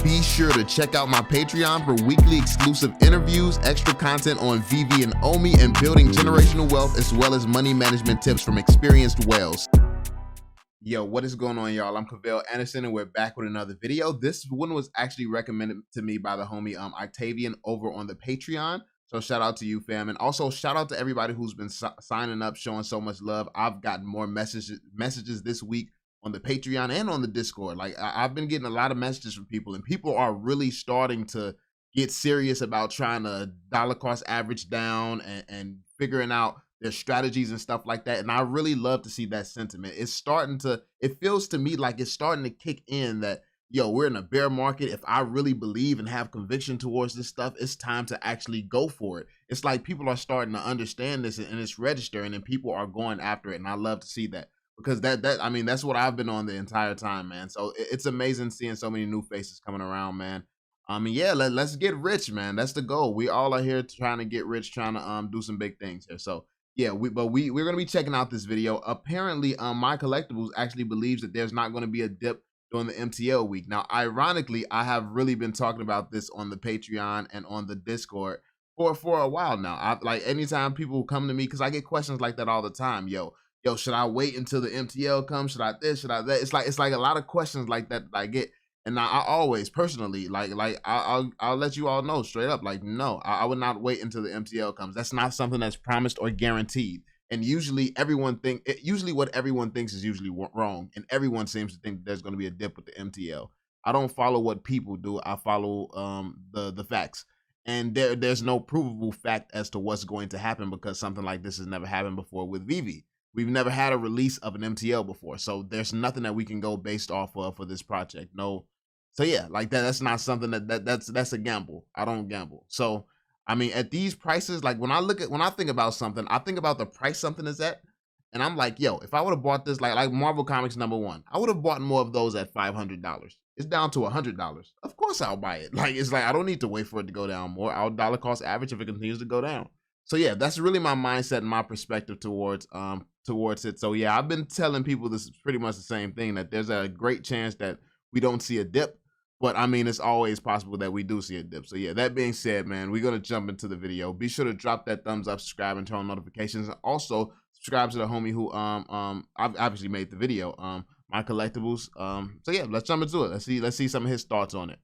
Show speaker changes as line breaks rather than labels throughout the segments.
Be sure to check out my Patreon for weekly exclusive interviews, extra content on Veve and Ecomi, and building generational wealth, as well as money management tips from experienced whales. Yo, what is going on, y'all? I'm Cavell Anderson, and we're back with another video. This one was actually recommended to me by the homie Octavian over on the Patreon. So shout out to you, fam. And also shout out to everybody who's been signing up, showing so much love. I've gotten more messages this week on the Patreon and on the Discord. Like, I've been getting a lot of messages from people, and people are really starting to get serious about trying to dollar cost average down and figuring out their strategies and stuff like that. And I really love to see that sentiment. It feels to me like it's starting to kick in that, yo, we're in a bear market. If I really believe and have conviction towards this stuff, it's time to actually go for it. It's like people are starting to understand this, and it's registering, and people are going after it. And I love to see that, because that's what I've been on the entire time, man. So it's amazing seeing so many new faces coming around, man. Yeah, let's get rich, man. That's the goal. We all are here trying to get rich, trying to do some big things here. So yeah, we're gonna be checking out this video. Apparently, My Collectibles actually believes that there's not going to be a dip during the MTL week. Now, ironically, I have really been talking about this on the Patreon and on the Discord for a while now. Like, anytime people come to me, because I get questions like that all the time. Yo, should I wait until the MTL comes? Should I this? Should I that? It's like a lot of questions like that I get. And I always personally I'll let you all know straight up, like, no, I would not wait until the MTL comes. That's not something that's promised or guaranteed. And usually what everyone thinks is usually wrong, and everyone seems to think that there's going to be a dip with the MTL. I don't follow what people do. I follow the facts. And there's no provable fact as to what's going to happen, because something like this has never happened before with Veve. We've never had a release of an MTL before, so there's nothing that we can go based off of for this project. No. So yeah, like that's not something that's a gamble. I don't gamble. So I mean, at these prices, like, when I think about something, I think about the price something is at, and I'm like, yo, if I would have bought this, like Marvel Comics #1, I would have bought more of those at $500. It's down to $100. Of course I'll buy it. Like, it's like I don't need to wait for it to go down more. I'll dollar cost average if it continues to go down. So yeah, that's really my mindset and my perspective towards it. So yeah, I've been telling people this is pretty much the same thing, that there's a great chance that we don't see a dip. But I mean, it's always possible that we do see a dip. So yeah, that being said, man, we're going to jump into the video. Be sure to drop that thumbs up, subscribe, and turn on notifications. And also subscribe to the homie who obviously made the video, My Collectibles. So yeah, let's jump into it. Let's see some of his thoughts on it.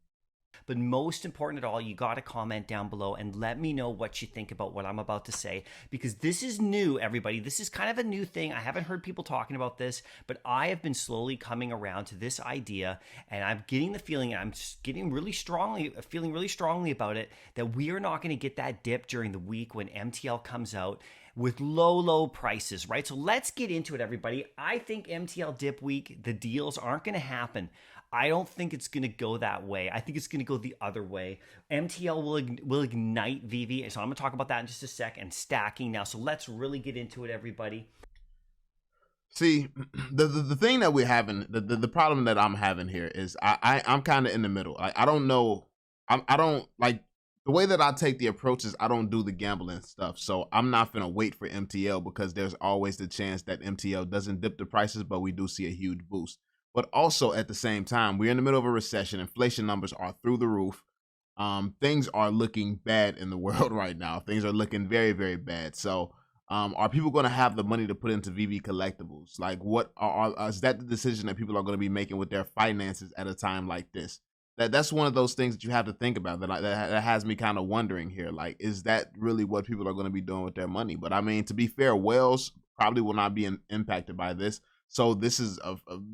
But most important of all, you got to comment down below and let me know what you think about what I'm about to say, because this is new, everybody. This is kind of a new thing. I haven't heard people talking about this, but I have been slowly coming around to this idea, and I'm getting the feeling, and I'm feeling really strongly about it, that we are not going to get that dip during the week when MTL comes out with low prices, right? So let's get into it, everybody. I think MTL dip week, the deals aren't going to happen. I don't think it's going to go that way. I think it's going to go the other way. MTL will ignite Veve. So I'm going to talk about that in just a sec, and stacking now. So let's really get into it, everybody.
See, the thing that we're having, the problem that I'm having here is I'm kind of in the middle. Like, I don't know. I don't like the way that I take the approach is I don't do the gambling stuff. So I'm not going to wait for MTL, because there's always the chance that MTL doesn't dip the prices, but we do see a huge boost. But also at the same time, we're in the middle of a recession. Inflation numbers are through the roof. Things are looking bad in the world right now. Things are looking very, very bad. So are people going to have the money to put into Veve Collectibles? Like, is that the decision that people are going to be making with their finances at a time like this? That's one of those things that you have to think about, that has me kind of wondering here. Like, is that really what people are going to be doing with their money? But I mean, to be fair, whales probably will not be impacted by this. So this is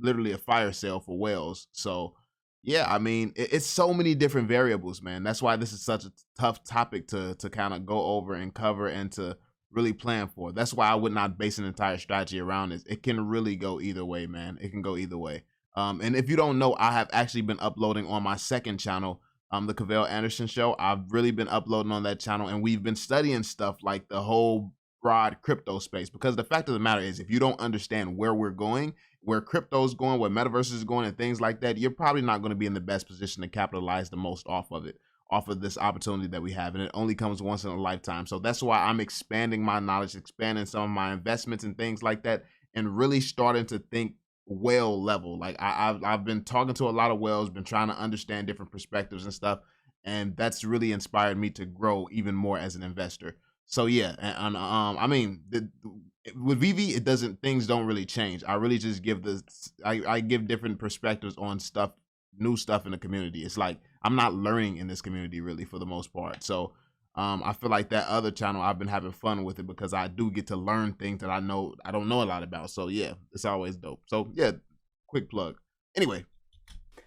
literally a fire sale for whales. So yeah, I mean, it's so many different variables, man. That's why this is such a tough topic to kind of go over and cover and to really plan for. That's why I would not base an entire strategy around this. It can really go either way, man. It can go either way. And if you don't know, I have actually been uploading on my second channel, the Cavell Anderson Show. I've really been uploading on that channel, and we've been studying stuff like the whole broad crypto space, because the fact of the matter is, if you don't understand where we're going, where crypto's going, where metaverse is going, and things like that, you're probably not going to be in the best position to capitalize the most off of this opportunity that we have. And it only comes once in a lifetime. So that's why I'm expanding my knowledge, expanding some of my investments and things like that, and really starting to think whale level. Like I've been talking to a lot of whales, been trying to understand different perspectives and stuff, and that's really inspired me to grow even more as an investor. So yeah, I mean, with VV, it doesn't things don't really change. I really just give I give different perspectives on stuff, new stuff in the community. It's like I'm not learning in this community really for the most part. So I feel like that other channel, I've been having fun with it because I do get to learn things that I don't know a lot about. So yeah, it's always dope. So yeah, quick plug. Anyway,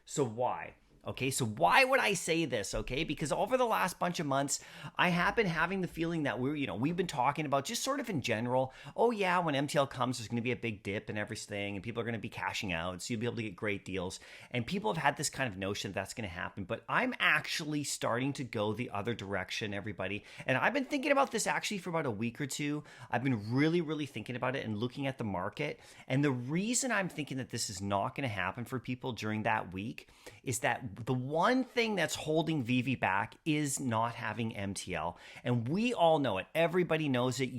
So why? Okay, so why would I say this? Okay, because over the last bunch of months, I have been having the feeling that we've been talking about just sort of in general. Oh yeah, when MTL comes, there's going to be a big dip and everything, and people are going to be cashing out, so you'll be able to get great deals. And people have had this kind of notion that's going to happen, but I'm actually starting to go the other direction, everybody. And I've been thinking about this actually for about a week or two. I've been really, really thinking about it and looking at the market. And the reason I'm thinking that this is not going to happen for people during that week is that the one thing that's holding Veve back is not having MTL. And we all know it. Everybody knows it.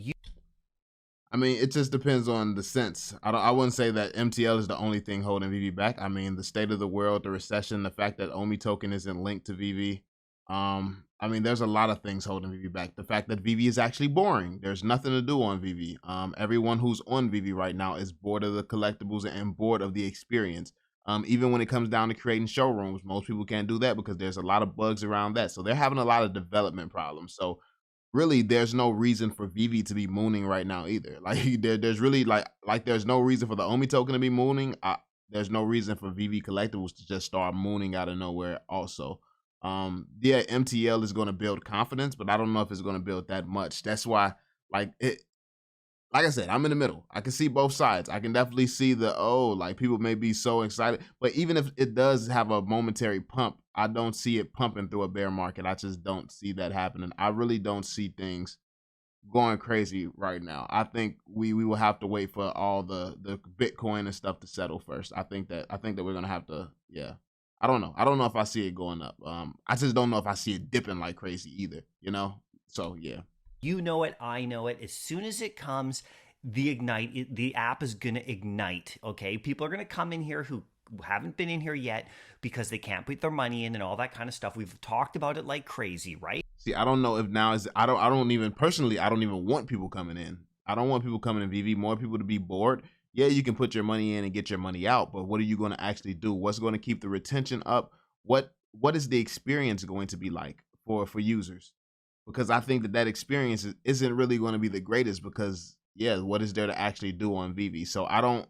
I mean, it just depends on the sense. I wouldn't say that MTL is the only thing holding VV back. I mean, the state of the world, the recession, the fact that OMI token isn't linked to VV. I mean, there's a lot of things holding VV back. The fact that VV is actually boring. There's nothing to do on VV. Everyone who's on VV right now is bored of the collectibles and bored of the experience. Even when it comes down to creating showrooms, most people can't do that because there's a lot of bugs around that. So they're having a lot of development problems. So really there's no reason for Veve to be mooning right now either. Like there's really like there's no reason for the OMI token to be mooning. There's no reason for Veve collectibles to just start mooning out of nowhere also. Yeah, MTL is going to build confidence, but I don't know if it's going to build that much. That's why like I said, I'm in the middle. I can see both sides. I can definitely see like people may be so excited, but even if it does have a momentary pump, I don't see it pumping through a bear market. I just don't see that happening. I really don't see things going crazy right now. I think we will have to wait for all the Bitcoin and stuff to settle first. I think that we're gonna have to, yeah. I don't know. I don't know if I see it going up. I just don't know if I see it dipping like crazy either, you know? So yeah.
You know it, I know it. As soon as it comes, the app is going to ignite, okay? People are going to come in here who haven't been in here yet because they can't put their money in and all that kind of stuff. We've talked about it like crazy, right?
See, I don't know if now is I don't even personally I don't even want people coming in. I don't want people coming in VV, more people to be bored. Yeah, you can put your money in and get your money out, but what are you going to actually do? What's going to keep the retention up? What is the experience going to be like for users? Because I think that experience isn't really going to be the greatest because yeah, what is there to actually do on Veve? So I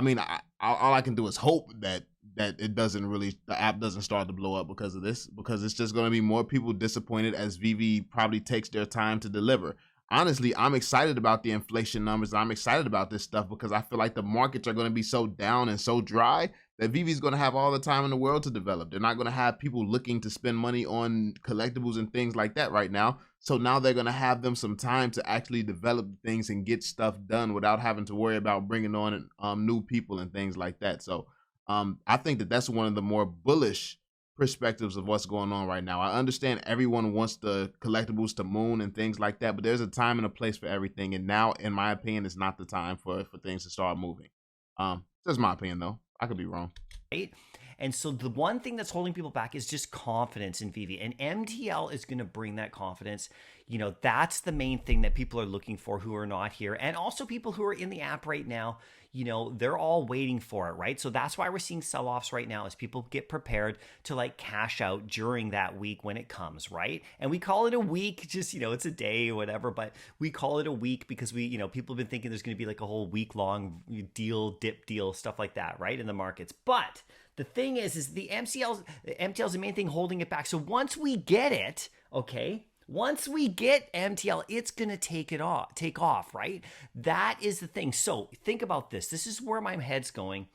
mean, all I can do is hope that the app doesn't start to blow up because of this, because it's just going to be more people disappointed as Veve probably takes their time to deliver. Honestly, I'm excited about the inflation numbers. I'm excited about this stuff because I feel like the markets are going to be so down and so dry that Veve is going to have all the time in the world to develop. They're not going to have people looking to spend money on collectibles and things like that right now. So now they're going to have them some time to actually develop things and get stuff done without having to worry about bringing on new people and things like that. So I think that that's one of the more bullish perspectives of what's going on right now. I understand everyone wants the collectibles to moon and things like that, but there's a time and a place for everything. And now, in my opinion, it's not the time for things to start moving. That's my opinion, though. I could be wrong.
Right? And so the one thing that's holding people back is just confidence in Veve. And MTL is going to bring that confidence. You know, that's the main thing that people are looking for who are not here. And also people who are in the app right now, you know, they're all waiting for it, right? So that's why we're seeing sell-offs right now as people get prepared to like cash out during that week when it comes, right? And we call it a week, just, you know, it's a day or whatever, but we call it a week because people have been thinking there's going to be like a whole week-long dip deal, stuff like that, right? In the markets. But the thing is the MTL is the main thing holding it back. So once we get it, okay, once we get MTL, it's going to take off, right? That is the thing. So think about this. This is where my head's going.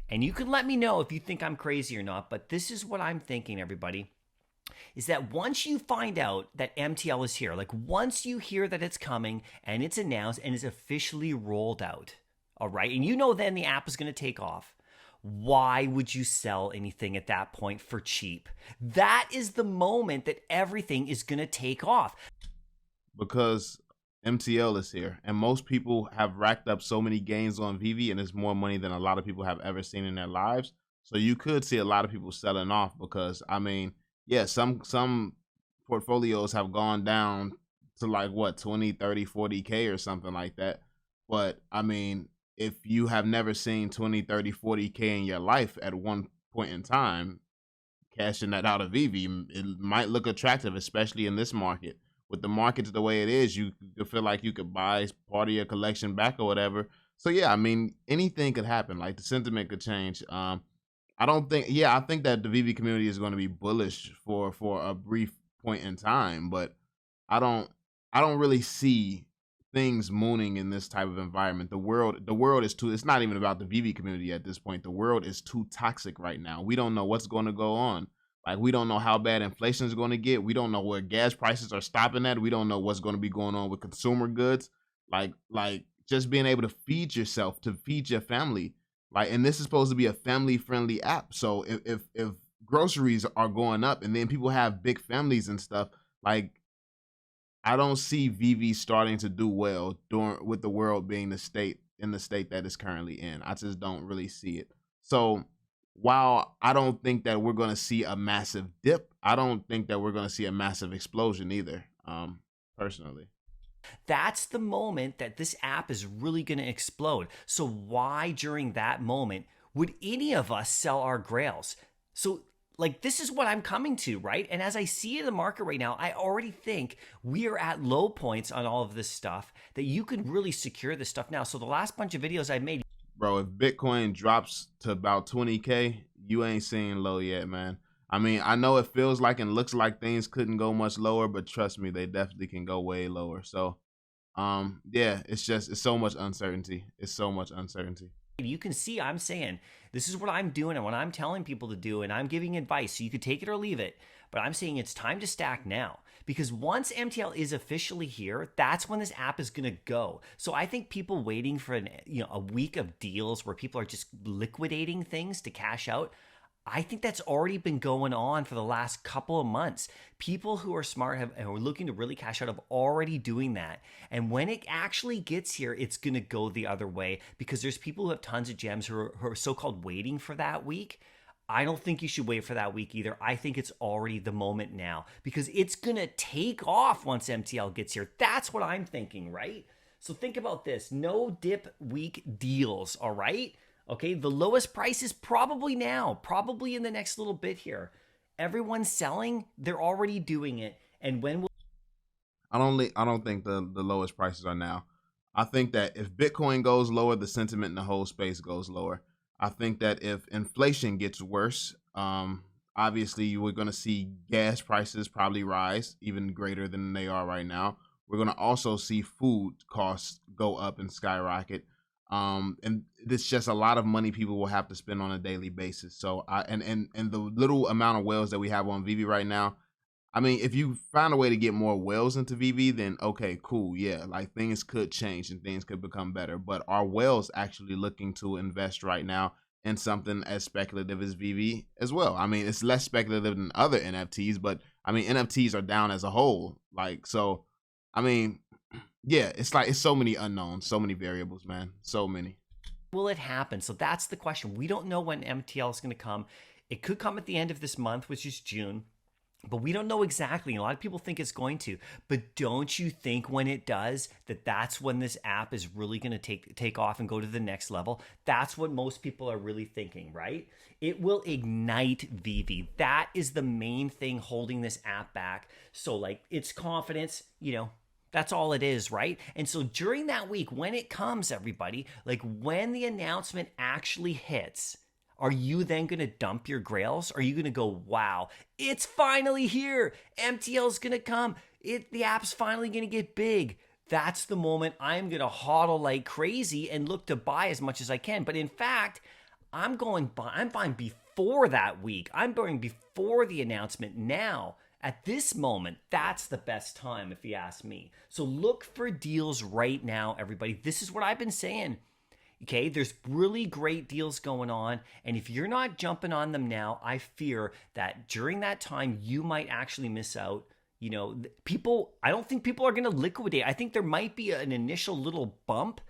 And you can let me know if you think I'm crazy or not, but this is what I'm thinking, everybody, is that once you find out that MTL is here, like once you hear that it's coming and it's announced and is officially rolled out, all right, and you know then the app is going to take off, why would you sell anything at that point for cheap? That is the moment that everything is going to take off.
Because MTL is here, and most people have racked up so many gains on Veve, and it's more money than a lot of people have ever seen in their lives. So you could see a lot of people selling off because, I mean, yeah, some portfolios have gone down to like what 20, 30, 40K or something like that. But I mean, if you have never seen 20, 30, 40K in your life at one point in time, cashing that out of Veve, it might look attractive, especially in this market. With the markets the way it is, you could feel like you could buy part of your collection back or whatever. So yeah, I mean, anything could happen. Like the sentiment could change. I don't think. Yeah, I think that the Veve community is going to be bullish for a brief point in time, but I don't. I don't really see things mooning in this type of environment. The world is too. It's not even about the Veve community at this point. The world is too toxic right now. We don't know what's going to go on. Like we don't know how bad inflation is going to get. We don't know where gas prices are stopping at. We don't know what's going to be going on with consumer goods. Like just being able to feed yourself, to feed your family. Like, and this is supposed to be a family friendly app. So if groceries are going up and then people have big families and stuff, like I don't see Veve starting to do well during with the world being the state that it's currently in. I just don't really see it. So while I don't think that we're going to see a massive dip, I don't think that we're going to see a massive explosion either. Personally.
That's the moment that this app is really going to explode. So why during that moment would any of us sell our grails? So like this is what I'm coming to, right? And as I see in the market right now, I already think we are at low points on all of this stuff that you can really secure this stuff now. So the last bunch of videos I made,
bro, if Bitcoin drops to about 20K, you ain't seeing low yet, man. I mean, I know it feels like and looks like things couldn't go much lower, but trust me, they definitely can go way lower. So yeah, it's so much uncertainty. It's so much uncertainty.
you can see I'm saying this is what I'm doing and what I'm telling people to do, and I'm giving advice. So you could take it or leave it, but I'm saying it's time to stack now, because once MTL is officially here, that's when this app is going to go. So I think people waiting for a week of deals where people are just liquidating things to cash out, I think that's already been going on for the last couple of months. People who are smart and are looking to really cash out have already doing that. And when it actually gets here, it's going to go the other way, because there's people who have tons of gems who are so-called waiting for that week. I don't think you should wait for that week either. I think it's already the moment now, because it's going to take off once MTL gets here. That's what I'm thinking, right? So think about this. No dip week deals, all right? Okay, the lowest price is probably now, probably in the next little bit here. Everyone's selling, they're already doing it. And when will
I don't think the lowest prices are now. I think that if Bitcoin goes lower, the sentiment in the whole space goes lower. I think that if inflation gets worse, obviously we're going to see gas prices probably rise even greater than they are right now. We're going to also see food costs go up and skyrocket. And it's just a lot of money people will have to spend on a daily basis. So and the little amount of whales that we have on Veve right now, I mean, if you find a way to get more whales into Veve, then okay, cool, yeah, like things could change and things could become better. But are whales actually looking to invest right now in something as speculative as Veve as well? I mean, it's less speculative than other NFTs, but I mean, NFTs are down as a whole. Like, so, I mean, yeah, it's like it's so many unknowns, so many variables, man, so many.
it happen? So that's the question. We don't know when MTL is going to come. It could come at the end of this month, which is June. But we don't know exactly. A lot of people think it's going to. But don't you think when it does, that's when this app is really going to take off and go to the next level? That's what most people are really thinking, right? It will ignite Veve. That is the main thing holding this app back. So like its confidence, that's all it is, right? And so during that week, when it comes, everybody, like when the announcement actually hits, are you then going to dump your grails? Are you going to go, wow, it's finally here. MTL's going to come. The app's finally going to get big. That's the moment I'm going to hodl like crazy and look to buy as much as I can. But in fact, I'm buying before that week. I'm buying before the announcement now. At this moment, that's the best time, if you ask me. So look for deals right now, everybody. This is what I've been saying. Okay, there's really great deals going on, and if you're not jumping on them now, I fear that during that time you might actually miss out. You know, people, I don't think people are going to liquidate. I think there might be an initial little bump,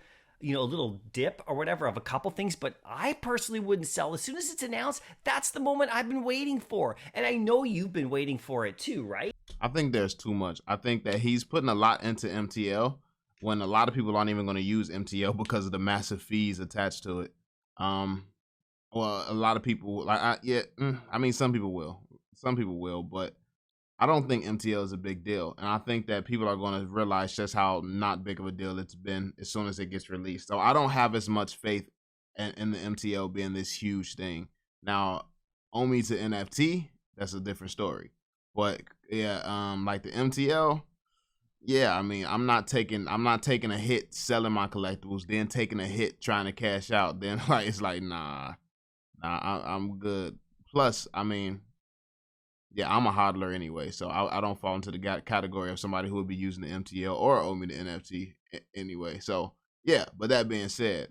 you know, a little dip or whatever of a couple things, but I personally wouldn't sell. As soon as it's announced, that's the moment I've been waiting for. And I know you've been waiting for it too, right?
I think there's too much. I think that he's putting a lot into MTL when a lot of people aren't even going to use MTL because of the massive fees attached to it. Well, a lot of people like, I mean, some people will, but I don't think MTL is a big deal. And I think that people are going to realize just how not big of a deal it's been as soon as it gets released. So I don't have as much faith in the MTL being this huge thing. Now, Omi to NFT, that's a different story. But yeah, like the MTL, yeah, I mean, I'm not taking a hit selling my collectibles, then taking a hit trying to cash out. Then like it's like I'm good. Plus, I mean, yeah, I'm a hodler anyway, so I don't fall into the category of somebody who would be using the MTL or Omi the NFT anyway. So yeah, but that being said,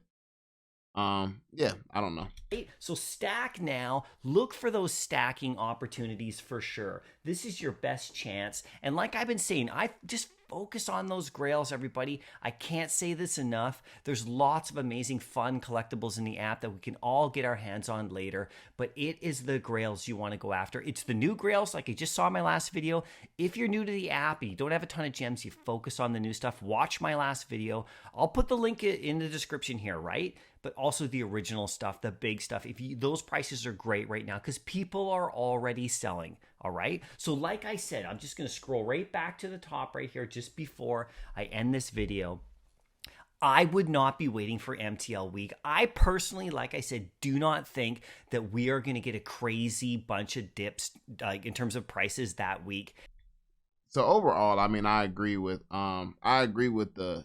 yeah, I don't know.
So stack now, look for those stacking opportunities for sure. This is your best chance. And like I've been saying, I just focus on those grails, everybody. I can't say this enough. There's lots of amazing fun collectibles in the app that we can all get our hands on later, but it is the grails you want to go after. It's the new grails, like you just saw in my last video. If you're new to the app and you don't have a ton of gems, you focus on the new stuff, watch my last video. I'll put the link in the description here, right? But also the original stuff, the big stuff. Those prices are great right now because people are already selling. All right. So like I said, I'm just going to scroll right back to the top right here just before I end this video. I would not be waiting for MTL week. I personally, like I said, do not think that we are going to get a crazy bunch of dips like in terms of prices that week.
So overall, I mean, I agree with the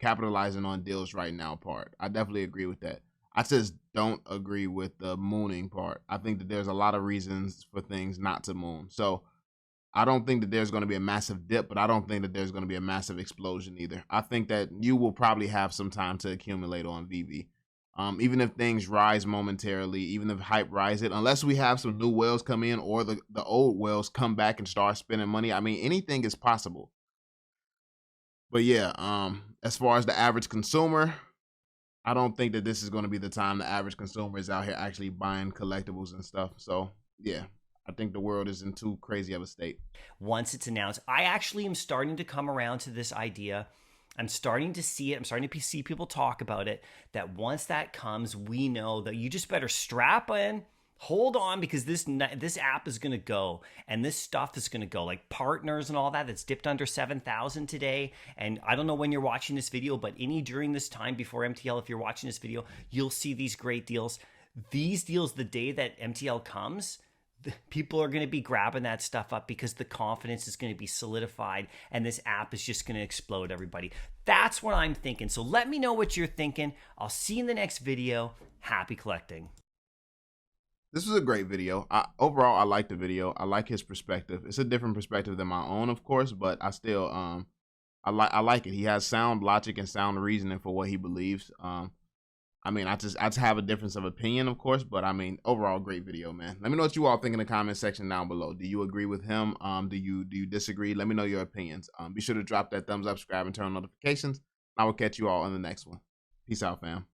capitalizing on deals right now part. I definitely agree with that. I just don't agree with the mooning part. I think that there's a lot of reasons for things not to moon. So I don't think that there's going to be a massive dip, but I don't think that there's going to be a massive explosion either. I think that you will probably have some time to accumulate on VV. Even if things rise momentarily, even if hype rises, unless we have some new whales come in or the old whales come back and start spending money, I mean, anything is possible. But yeah, as far as the average consumer, I don't think that this is going to be the time the average consumer is out here actually buying collectibles and stuff. So yeah, I think the world is in too crazy of a state.
Once it's announced, I actually am starting to come around to this idea. I'm starting to see it. I'm starting to see people talk about it, that once that comes, we know that you just better strap in, hold on, because this app is going to go and this stuff is going to go, like partners and all that. That's dipped under 7,000 today. And I don't know when you're watching this video, but during this time before MTL, if you're watching this video, you'll see these great deals. These deals, the day that MTL comes, people are going to be grabbing that stuff up because the confidence is going to be solidified and this app is just going to explode, everybody. That's what I'm thinking. So let me know what you're thinking. I'll see you in the next video. Happy collecting.
This was a great video. Overall, I like the video. I like his perspective. It's a different perspective than my own, of course, but I still I like it. He has sound logic and sound reasoning for what he believes. I mean, I just have a difference of opinion, of course, but I mean, overall, great video, man. Let me know what you all think in the comment section down below. Do you agree with him? Do you disagree? Let me know your opinions. Be sure to drop that thumbs up, subscribe, and turn on notifications. I will catch you all in the next one. Peace out, fam.